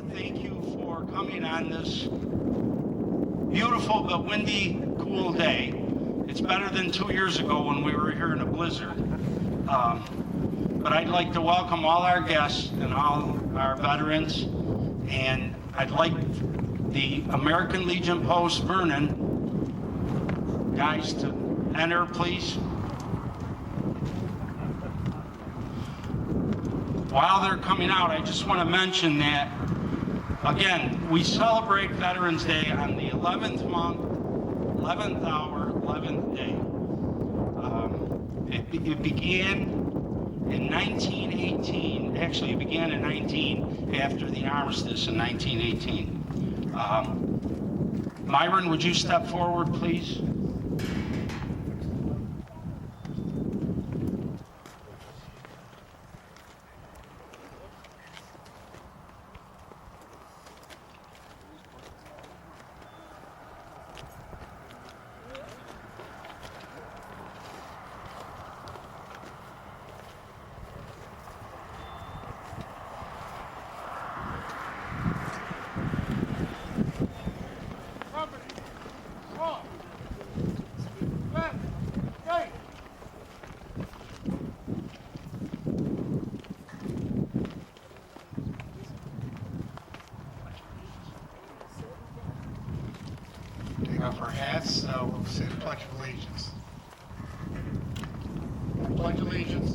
to thank you for coming on this beautiful but windy, cool day. It's better than 2 years ago when we were here in a blizzard. But I'd like to welcome all our guests and all our veterans, and I'd like the American Legion Post, Vernon, guys to enter, please. While they're coming out, I just want to mention that, again, we celebrate Veterans Day on the 11th month, 11th hour, 11th day. It began in 1918. Actually, it began in 19 after the armistice in 1918. Myron, would you step forward, please? Take off our hats, we'll say the Pledge of Allegiance. I pledge allegiance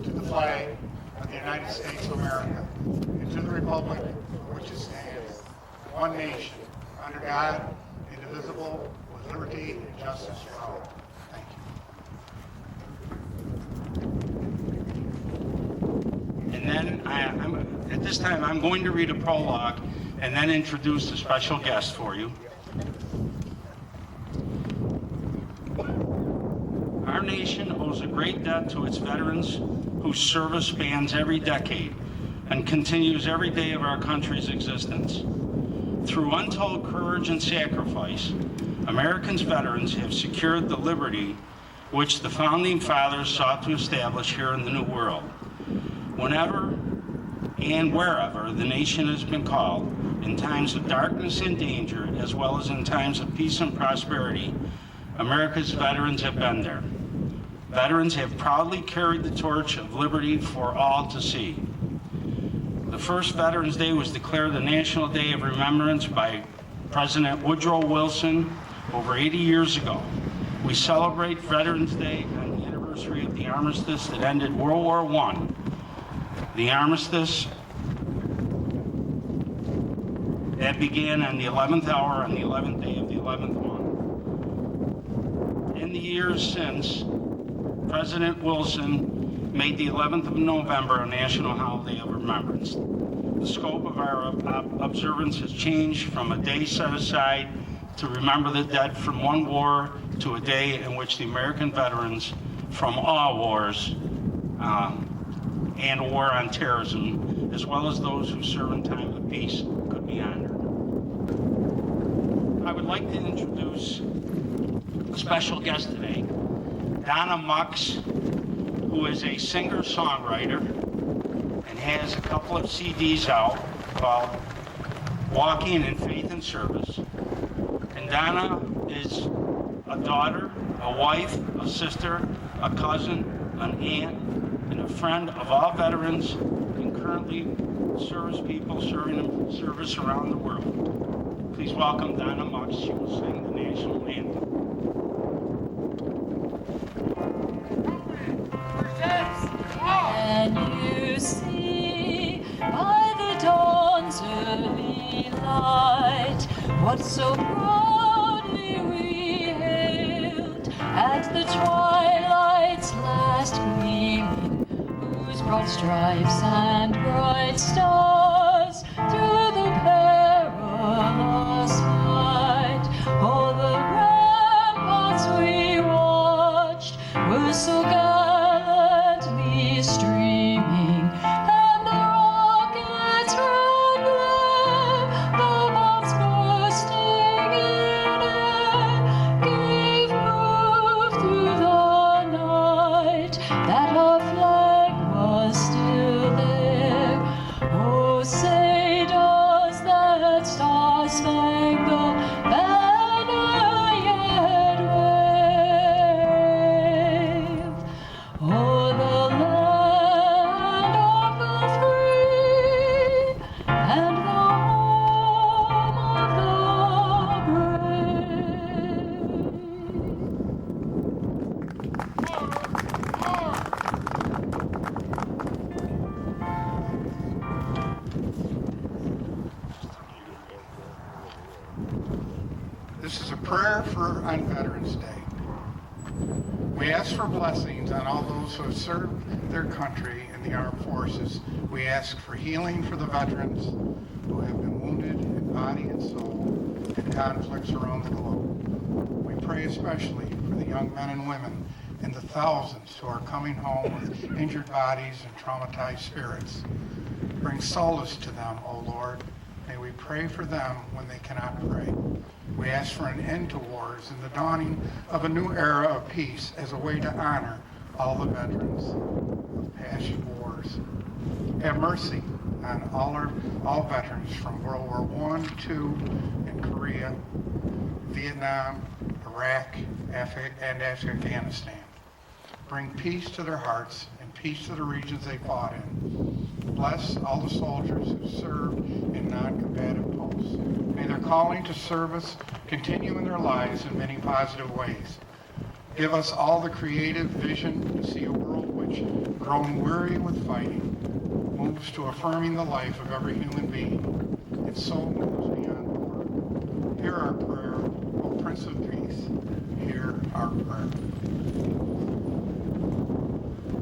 to the flag of the United States of America and to the republic for which it stands, one nation, under God, indivisible, with liberty and justice for all. Thank you. And then at this time, I'm going to read a prologue and then introduce a special guest for you. Our nation owes a great debt to its veterans whose service spans every decade and continues every day of our country's existence. Through untold courage and sacrifice, Americans' veterans have secured the liberty which the Founding Fathers sought to establish here in the New World. Whenever and wherever the nation has been called, in times of darkness and danger, as well as in times of peace and prosperity, America's veterans have been there. Veterans have proudly carried the torch of liberty for all to see. The first Veterans Day was declared the National Day of Remembrance by President Woodrow Wilson over 80 years ago. We celebrate Veterans Day on the anniversary of the armistice that ended World War I. The armistice that began on the 11th hour on the 11th day of the 11th month. In the years since, President Wilson made the 11th of November a national holiday of remembrance. The scope of our observance has changed from a day set aside to remember the dead from one war to a day in which the American veterans from all wars and war on terrorism, as well as those who serve in time of peace, could be honored. I would like to introduce a special guest today, Donna Mux, who is a singer-songwriter and has a couple of CDs out called Walking in Faith and Service. And Donna is a daughter, a wife, a sister, a cousin, an aunt, and a friend of all veterans and currently service people serving in service around the world. Please welcome Donna Mux. She will sing the national anthem. Can you see by the dawn's early light what so proudly we hailed at the twilight's last gleaming, whose broad stripes and bright stars through the perilous fight, all the ramparts we watched were so gallantly streaming, and the rockets' red glare, the bombs bursting in air, gave proof through the night that our flag was still there. Oh, prayer on Veterans Day. We ask for blessings on all those who have served their country in the armed forces. We ask for healing for the veterans who have been wounded in body and soul in conflicts around the globe. We pray especially for the young men and women and the thousands who are coming home with injured bodies and traumatized spirits. Bring solace to them, O Lord. May we pray for them when they cannot pray. We ask for an end to wars and the dawning of a new era of peace as a way to honor all the veterans of past wars. Have mercy on all veterans from World War I, II, and Korea, Vietnam, Iraq, and Afghanistan. Bring peace to their hearts and peace to the regions they fought in. Bless all the soldiers who served in non-combatant posts. May their calling to service continue in their lives in many positive ways. Give us all the creative vision to see a world which, grown weary with fighting, moves to affirming the life of every human being, and so moves beyond the word. Hear our prayer, O Prince of Peace. Hear our prayer.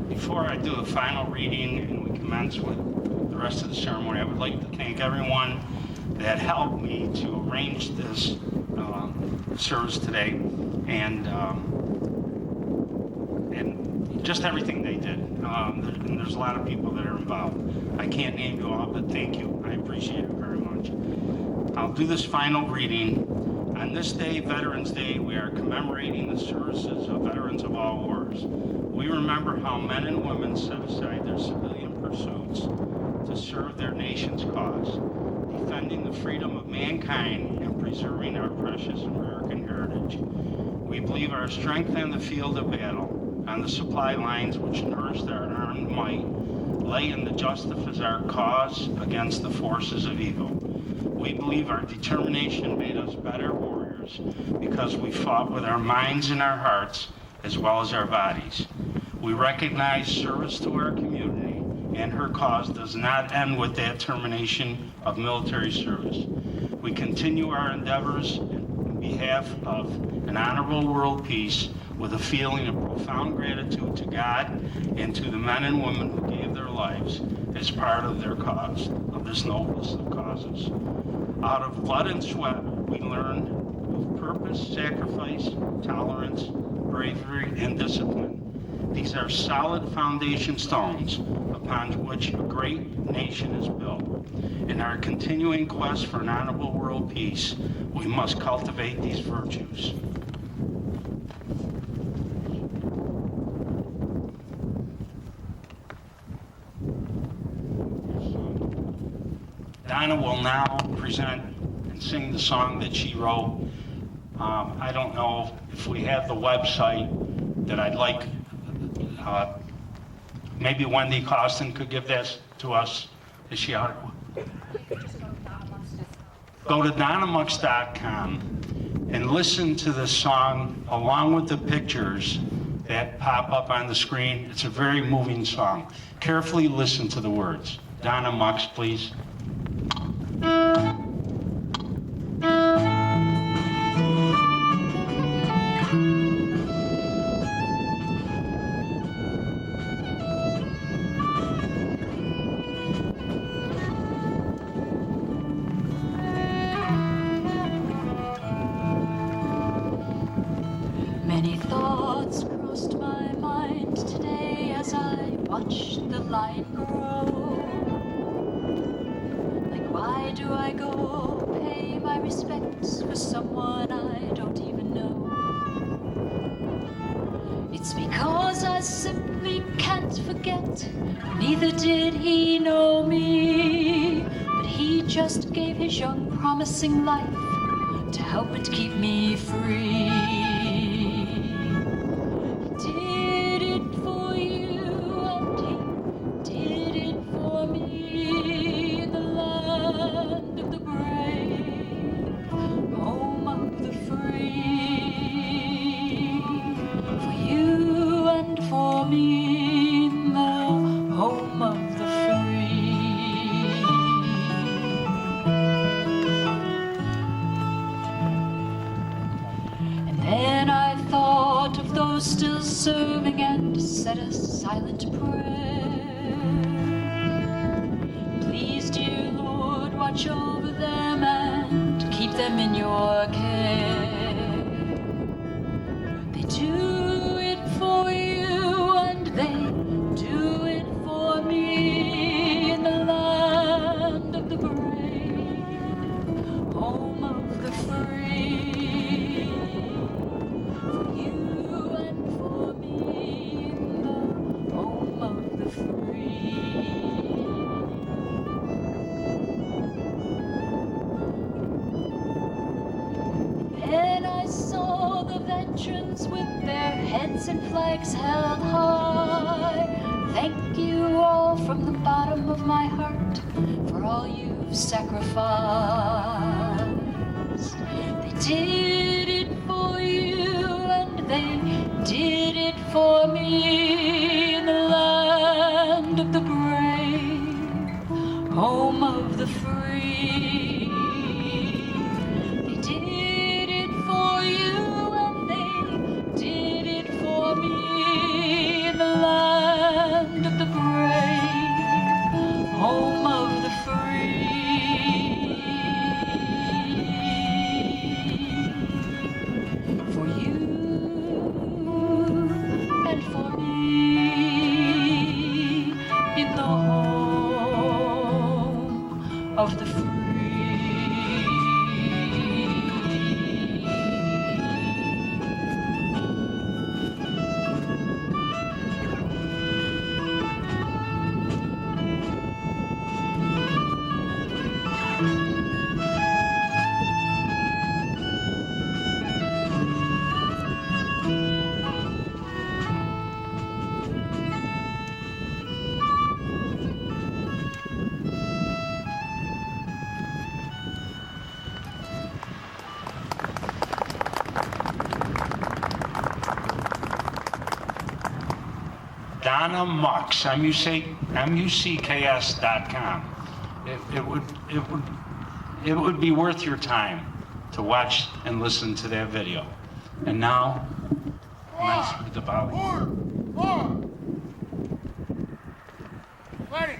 Before I do the final reading and we commence with the rest of the ceremony, I would like to thank everyone that helped me to arrange this service today, and just everything they did. And there's a lot of people that are involved. I can't name you all, but thank you. I appreciate it very much. I'll do this final reading. On this day, Veterans Day, we are commemorating the services of veterans of all wars. We remember how men and women set aside their civilian pursuits to serve their nation's cause, defending the freedom of mankind and preserving our precious American heritage. We believe our strength on the field of battle, on the supply lines which nourished our armed might, lay in the justice of our cause against the forces of evil. We believe our determination made us better warriors because we fought with our minds and our hearts as well as our bodies. We recognize service to our community and her cause does not end with that termination of military service. We continue our endeavors on behalf of an honorable world peace with a feeling of profound gratitude to God and to the men and women who gave their lives as part of their cause, of this noblest of causes. Out of blood and sweat, we learned of purpose, sacrifice, tolerance, bravery, and discipline. These are solid foundation stones upon which a great nation is built. In our continuing quest for an honorable world peace, we must cultivate these virtues. Donna will now present and sing the song that she wrote. I don't know if we have the website that I'd like. Maybe Wendy Costin could give that to us. Is she out? Go to DonnaMux.com and listen to the song along with the pictures that pop up on the screen. It's a very moving song. Carefully listen to the words. Donna Mux, please. Many thoughts crossed my mind today as I watched the line grow. Like, why do I go pay my respects for someone I don't even know? It's because I simply can't forget. Neither did he know me, but he just gave his young promising life to help it keep me free. Did it for you and he did it for me in the land of the brave, home of the free. For you and for me in the home of the free. those still serving, and said a silent prayer. Please, dear Lord, watch over them and keep them in your care. They do it for you and they do it for me, in the land of the brave, home of the free. For you and for me, in the home of the free. Then I saw the veterans with their heads and flags held high. Thank you all from the bottom of my heart for all you've sacrificed. They did it for you and they did it for me, in the land of the brave, home of the free. They did it for you and they did it for me, in the land of the brave, home of the free. For you and for me, in the home of the free. Donna Mux, MUCKS.com. It would be worth your time to watch and listen to that video. And now, nice with the volley. Ready.